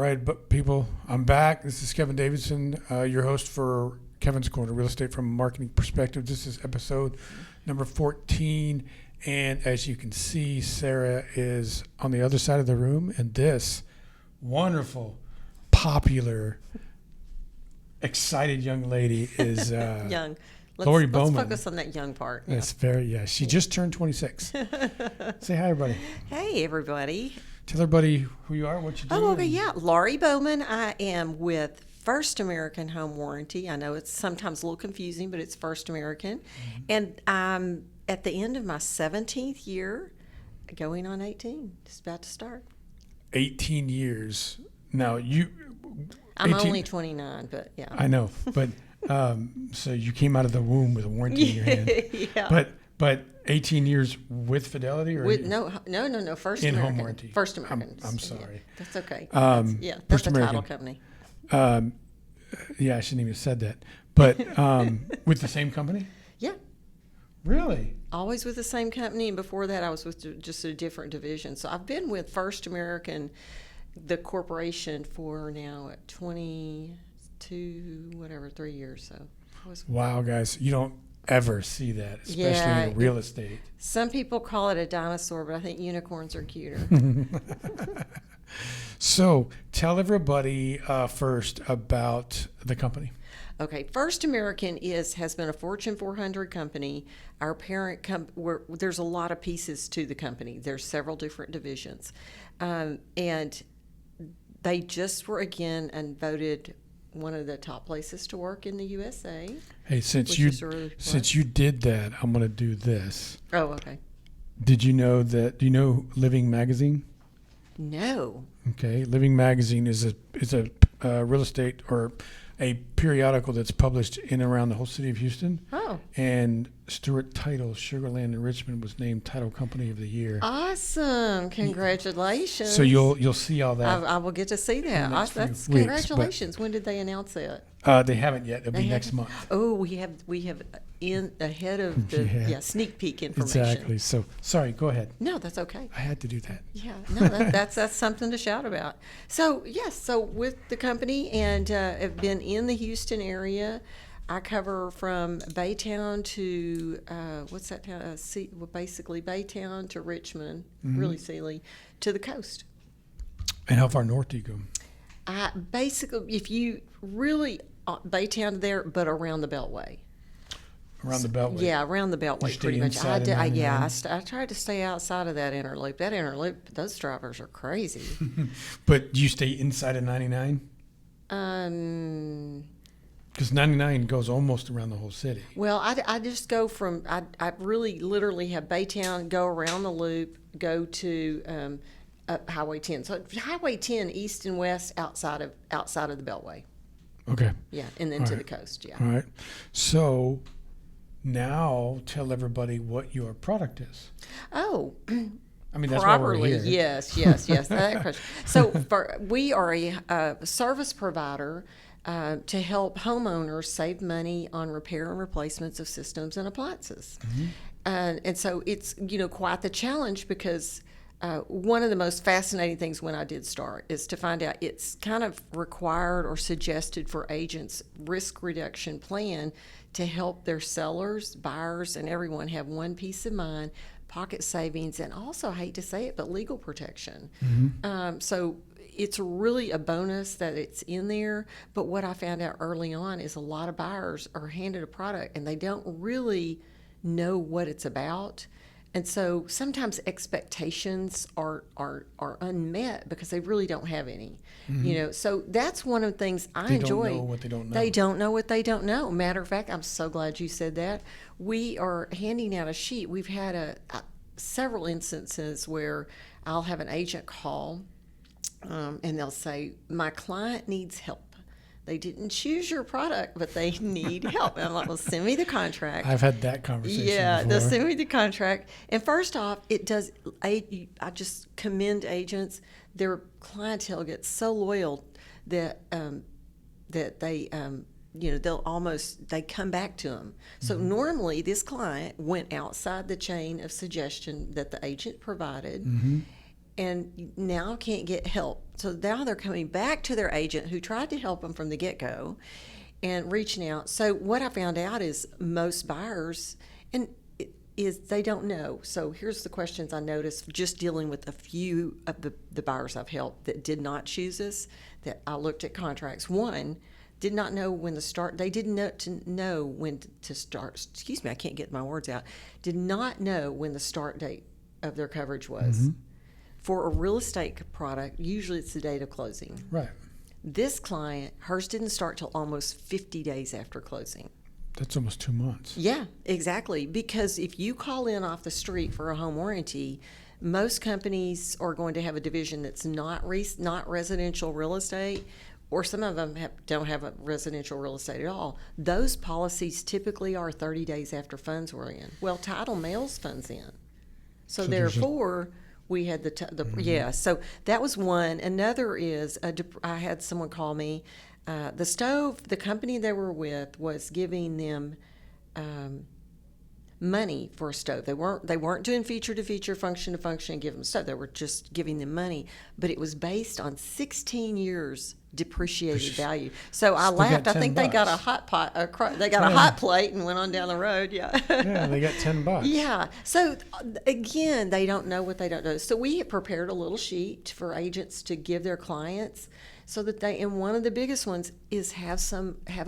right, but people, I'm back. This is Kevin Davidson, your host for Kevin's Korner, Real Estate from a Marketing Perspective. This is episode number 14, and as you can see, Sarah is on the other side of the room, and this wonderful, popular, excited young lady is young. Laurie Bowman. Let's focus on that young part. Yeah. That's she just turned 26. Say hi, everybody. Hey, everybody. Tell everybody who you are, what you do. Oh, okay, yeah. Laurie Bowman. I am with First American Home Warranty. I know it's sometimes a little confusing, but it's First American. Mm-hmm. And I'm at the end of my 17th year, going on 18. Just about to start. 18 years. Now, I'm only 29, but yeah. I know, but so you came out of the womb with a warranty in your hand. Yeah. But 18 years with Fidelity or no. First in American. home warranty. First American. I'm sorry. Yeah, that's okay. That's First a title company. Yeah, I shouldn't even have said that. But with the same company? Yeah. Really? Always with the same company, and before that I was with just a different division. So I've been with First American, the corporation, for now 3 years. So wow, guys, you don't ever see that, especially in real estate. Some people call it a dinosaur, but I think unicorns are cuter. So tell everybody first about the company. Okay, First American has been a Fortune 400 company. Our parent there's a lot of pieces to the company. There's several different divisions, and they just were again voted one of the top places to work in the USA. Hey, since you did that, I'm going to do this. Oh, okay. Do you know Living Magazine? No. Okay, Living Magazine is a real estate or a periodical that's published in and around the whole city of Houston. Oh. And Stuart Title, Sugarland in Richmond, was named Title Company of the Year. Awesome! Congratulations. So you'll see all that. I will get to see that. That's congratulations. When did they announce that? They haven't yet. It'll be next month. Oh, we have in ahead of the sneak peek information. Exactly. So sorry, go ahead. No, that's okay. I had to do that. Yeah, no, that's something to shout about. So yes, so with the company and have been in the Houston area. I cover from Baytown to what's that town? Basically Baytown to Richmond, really Sealy, to the coast. And how far north do you go? Basically, if you really Baytown there, but around the Beltway. Around the Beltway. Yeah, around the Beltway, pretty much. I tried to stay outside of that interloop. That interloop, those drivers are crazy. But do you stay inside of 99? Because 99 goes almost around the whole city. Well, I just go from I really literally have Baytown, go around the loop, go to Highway 10. So Highway 10 east and west outside of the Beltway. Okay. Yeah, and then to the coast. Yeah. All right. So now tell everybody what your product is. Oh. I mean, that's properly. Why we're here. Yes. That question. So we are a service provider to help homeowners save money on repair and replacements of systems and appliances. Mm-hmm. And so it's quite the challenge because one of the most fascinating things when I did start is to find out it's kind of required or suggested for agents' risk reduction plan to help their sellers, buyers, and everyone have one peace of mind, pocket savings, and also, I hate to say it, but legal protection. Mm-hmm. So it's really a bonus that it's in there. But what I found out early on is a lot of buyers are handed a product and they don't really know what it's about. And so sometimes expectations are unmet because they really don't have any. Mm-hmm. So that's one of the things I enjoy. They don't know what they don't know. They don't know what they don't know. Matter of fact, I'm so glad you said that. We are handing out a sheet. We've had several instances where I'll have an agent call and they'll say, my client needs help. They didn't choose your product, but they need help. And I'm like, well, send me the contract. I've had that conversation before. They'll send me the contract. And first off, I just commend agents. Their clientele gets so loyal that they they come back to them. So normally this client went outside the chain of suggestion that the agent provided. Mm-hmm. and now can't get help. So now they're coming back to their agent who tried to help them from the get-go and reaching out. So what I found out is most buyers is they don't know. So here's the questions I noticed just dealing with a few of the buyers I've helped that did not choose us, that I looked at contracts. One, did not know when to start. They didn't know when to start. Excuse me, I can't get my words out. Did not know when the start date of their coverage was. Mm-hmm. For a real estate product, usually it's the date of closing. Right. This client, hers didn't start till almost 50 days after closing. That's almost 2 months. Yeah, exactly. Because if you call in off the street for a home warranty, most companies are going to have a division that's not residential real estate, or some of them don't have a residential real estate at all. Those policies typically are 30 days after funds were in. Well, title mails funds in. So therefore, we had yeah. So that was one. Another is I had someone call me. The stove, the company they were with was giving them money for a stove. They weren't doing feature to feature, function to function, and give them stove. They were just giving them money, but it was based on 16 years depreciated value. So I laughed. I think they got a hot pot. They got a hot plate and went on down the road. Yeah. Yeah, they got $10. Yeah. So again, they don't know what they don't know. So we had prepared a little sheet for agents to give their clients, so that and one of the biggest ones is have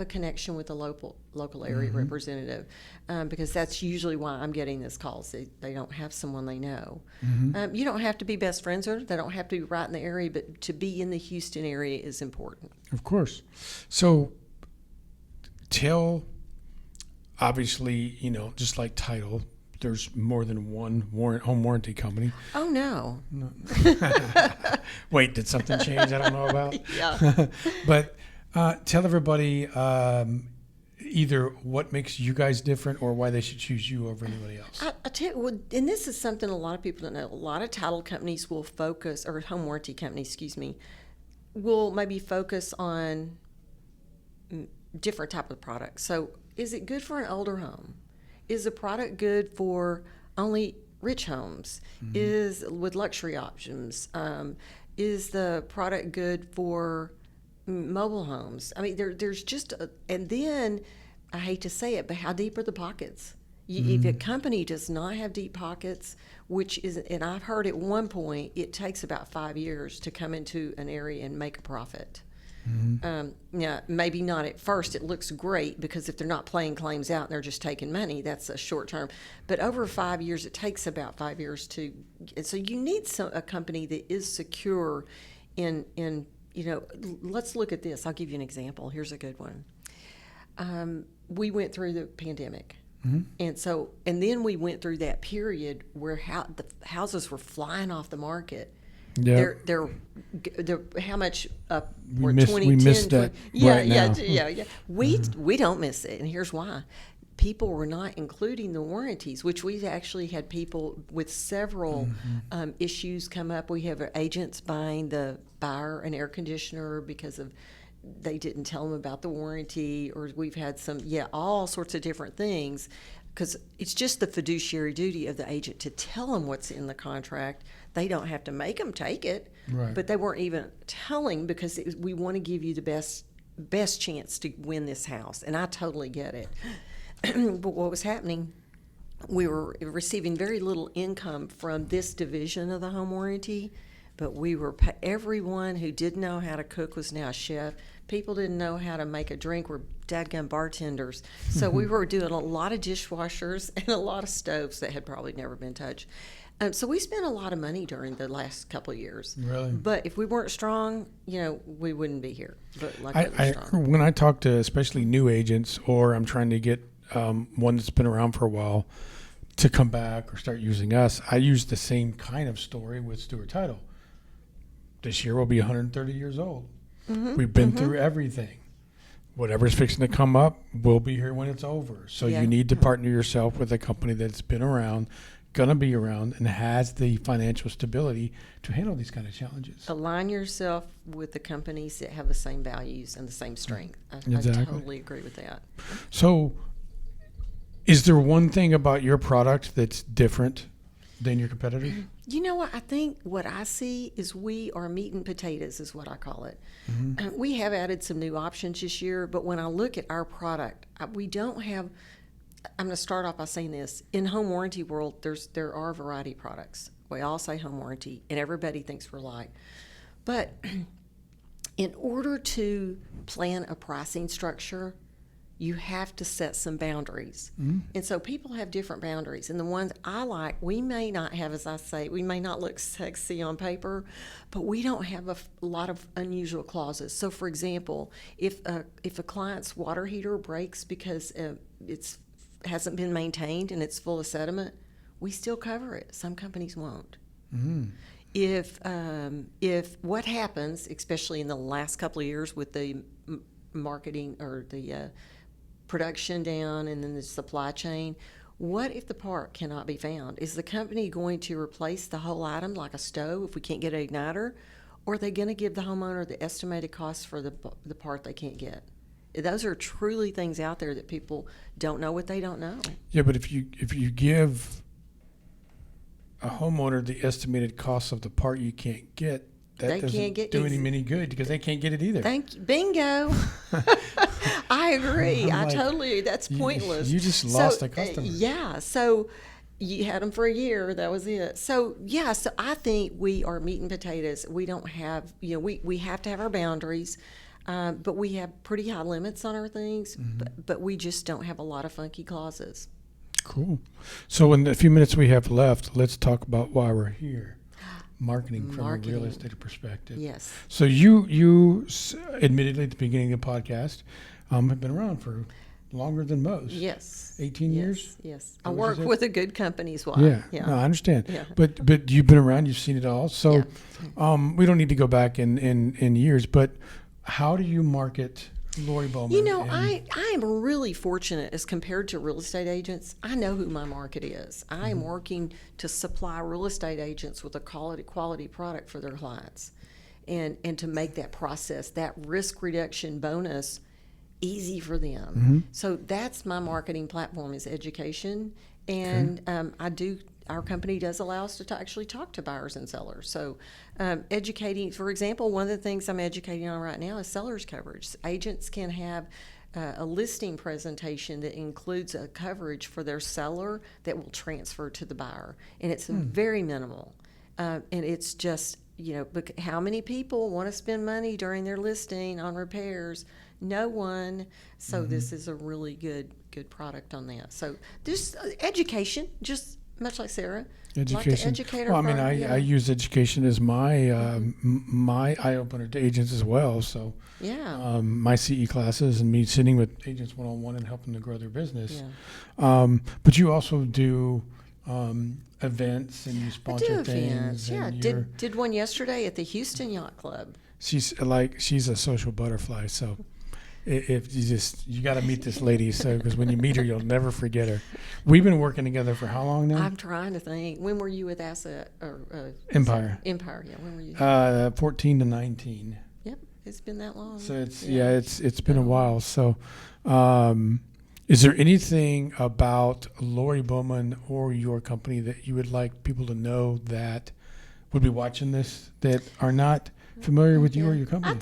a connection with a local area representative, because that's usually why I'm getting this calls. They don't have someone they know. Mm-hmm. You don't have to be best friends with them. They don't have to be right in the area, but to be in the Houston area is important. Of course. So obviously, just like title, there's more than one home warranty company. Oh, no. Wait, did something change I don't know about? Yeah. But tell everybody either what makes you guys different or why they should choose you over anybody else. I tell you, and this is something a lot of people don't know. A lot of title companies will focus, or home warranty companies, excuse me, will maybe focus on different type of products. So is it good for an older home? Is the product good for only rich homes? Mm-hmm. Is with luxury options? Is the product good for mobile homes? I mean, there's just and then I hate to say it, but how deep are the pockets? If a company does not have deep pockets, which is, and I've heard at one point, it takes about 5 years to come into an area and make a profit. Mm-hmm. Yeah, maybe not at first. It looks great because if they're not playing claims out and they're just taking money, that's a short term. But over 5 years, it takes about 5 years to. And so you need a company that is secure in. Let's look at this. I'll give you an example. Here's a good one. We went through the pandemic. Mm-hmm. And then we went through that period where the houses were flying off the market. Yeah, they're how much up? We missed that. Yeah. We don't miss it, and here's why: people were not including the warranties, which we've actually had people with several issues come up. We have agents buying the buyer an air conditioner because they didn't tell them about the warranty, or we've had all sorts of different things. Because it's just the fiduciary duty of the agent to tell them what's in the contract. They don't have to make them take it, right. But they weren't even telling because we want to give you the best chance to win this house. And I totally get it. But what was happening, we were receiving very little income from this division of the home warranty, but everyone who didn't know how to cook was now a chef. People didn't know how to make a drink were dadgum bartenders. So we were doing a lot of dishwashers and a lot of stoves that had probably never been touched. So we spent a lot of money during the last couple of years. Really? But if we weren't strong, we wouldn't be here. But luckily we're strong. When I talk to especially new agents, or I'm trying to get one that's been around for a while to come back or start using us, I use the same kind of story with Stewart Title. This year we'll be 130 years old. Mm-hmm. We've been through everything. Whatever's fixing to come up, we'll be here when it's over. So you need to partner yourself with a company that's been around, going to be around, and has the financial stability to handle these kind of challenges. Align yourself with the companies that have the same values and the same strength. Exactly. I totally agree with that. So is there one thing about your product that's different than your competitors? You know what? I think what I see is we are meat and potatoes, is what I call it. We have added some new options this year, but when I look at our product, we don't have. I'm going to start off by saying this: in home warranty world, there are a variety of products. We all say home warranty, and everybody thinks we're light. But in order to plan a pricing structure, you have to set some boundaries. And so people have different boundaries. And the ones I like, we may not have, as I say, we may not look sexy on paper, but we don't have a lot of unusual clauses. So, for example, if a client's water heater breaks because it's hasn't been maintained and it's full of sediment, we still cover it. Some companies won't. If what happens, especially in the last couple of years with the marketing or the production down and then the supply chain, what if the part cannot be found? Is the company going to replace the whole item like a stove if we can't get an igniter? Or are they going to give the homeowner the estimated cost for the part they can't get? Those are truly things out there that people don't know what they don't know. Yeah, but if you give a homeowner the estimated cost of the part you can't get, that doesn't do any good because they can't get it either. Thank you. Bingo. I agree. I totally. That's pointless. You just lost a customer. Yeah. So you had them for a year. That was it. So yeah. So I think we are meat and potatoes. We don't have. We have to have our boundaries. But we have pretty high limits on our things, but we just don't have a lot of funky clauses. Cool. So in the few minutes we have left, let's talk about why we're here. Marketing from a real estate perspective. Yes. So you admittedly at the beginning of the podcast have been around for longer than most. Yes. 18 years? Yes. I work with a good company as well. Yeah. No, I understand. Yeah. But you've been around, you've seen it all. So we don't need to go back in years, but how do you market Laurie Bowman? I am really fortunate as compared to real estate agents. I know who my market is. I am working to supply real estate agents with a quality product for their clients and to make that process, that risk reduction bonus, easy for them. So that's my marketing platform is education. And our company does allow us to actually talk to buyers and sellers. So educating, for example, one of the things I'm educating on right now is seller's coverage. Agents can have a listing presentation that includes a coverage for their seller that will transfer to the buyer. And it's very minimal. And it's just, how many people want to spend money during their listing on repairs? No one. So this is a really good product on that. So this education, just much like Sarah. Education. Like to educate our I use education as my my eye opener to agents as well. So my CE classes and me sitting with agents one-on-one and helping them to grow their business. Yeah. But you also do events and you sponsor things. Events. Yeah. Did one yesterday at the Houston Yacht Club. She's a social butterfly. So. If you got to meet this lady, so because when you meet her, you'll never forget her. We've been working together for how long now? I'm trying to think. When were you with Asset or Empire? Empire, yeah. When were you? 14 to 19. Yep, it's been that long. So it's been a while. So, is there anything about Laurie Bowman or your company that you would like people to know that would be watching this that are not familiar with you or your company?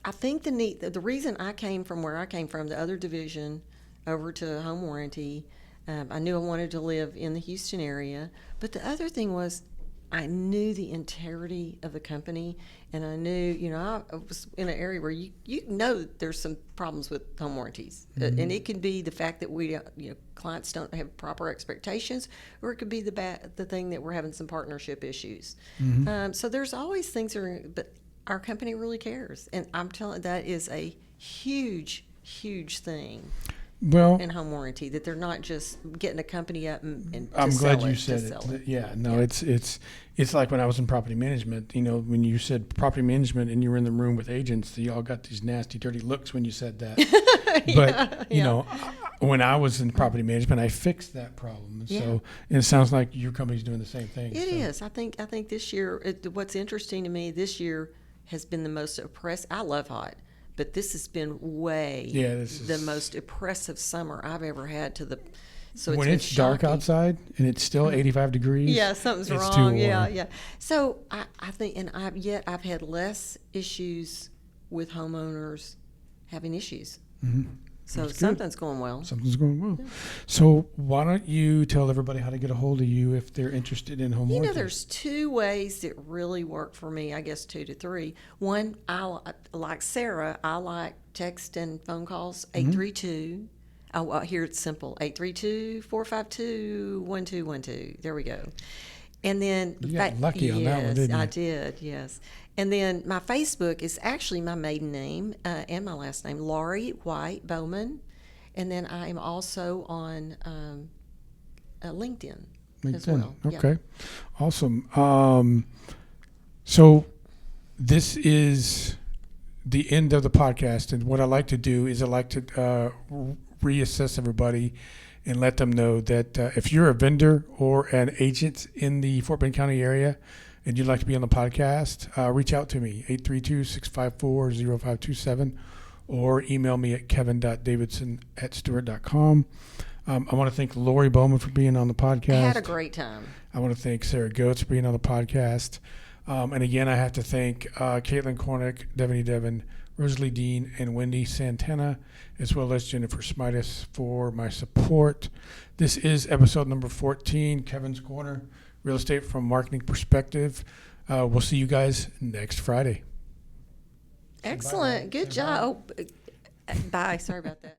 I think the reason I came from where I came from, the other division, over to home warranty, I knew I wanted to live in the Houston area. But the other thing was I knew the integrity of the company, and I knew, I was in an area where you know that there's some problems with home warranties. And it can be the fact that clients don't have proper expectations, or it could be the thing that we're having some partnership issues. So there's always things but our company really cares, and I'm telling that is a huge thing. Well, in home warranty, that they're not just getting a company up and I'm glad you said it. It's like when I was in property management. When you said property management and you were in the room with agents, they all got these nasty, dirty looks when you said that. But when I was in property management, I fixed that problem. So and it sounds like your company's doing the same thing. It is. I think this year, what's interesting to me this year has been the most oppressive. I love hot, but this has been the most oppressive summer I've ever had, to So when been it's dark shocking. outside and it's still 85 degrees. Yeah, something's it's wrong. too warm. Yeah. So I think, and I've had less issues with homeowners having issues. Mm-hmm. So That's good. something's going well. Something's going well. Yeah. So why don't you tell everybody how to get a hold of you if they're interested in home You know, warranty? there's two ways that really work for me, I guess 2 to 3. One, like Sarah, I like text and phone calls, 832. Oh, here it's simple, 832-452-1212. There we go. And then You got lucky on that one, didn't you? I did, yes. And then my Facebook is actually my maiden name and my last name, Laurie White Bowman. And then I am also on LinkedIn as well. Okay. Awesome. So this is the end of the podcast, and what I like to do is I like to reassess everybody and let them know that if you're a vendor or an agent in the Fort Bend County area and you'd like to be on the podcast, reach out to me, 832-654-0527, or email me at kevin.davidson@stewart.com. I want to thank Laurie Bowman for being on the podcast. I had a great time. I want to thank Sarah Goetz for being on the podcast. And again, I have to thank Caitlin Kornick, Devaney Devon, Rosalie Dean, and Wendy Santana, as well as Jennifer Smitis for my support. This is episode number 14, Kevin's Corner, Real Estate from Marketing Perspective. We'll see you guys next Friday. Excellent. Good job. Oh, bye. Sorry about that.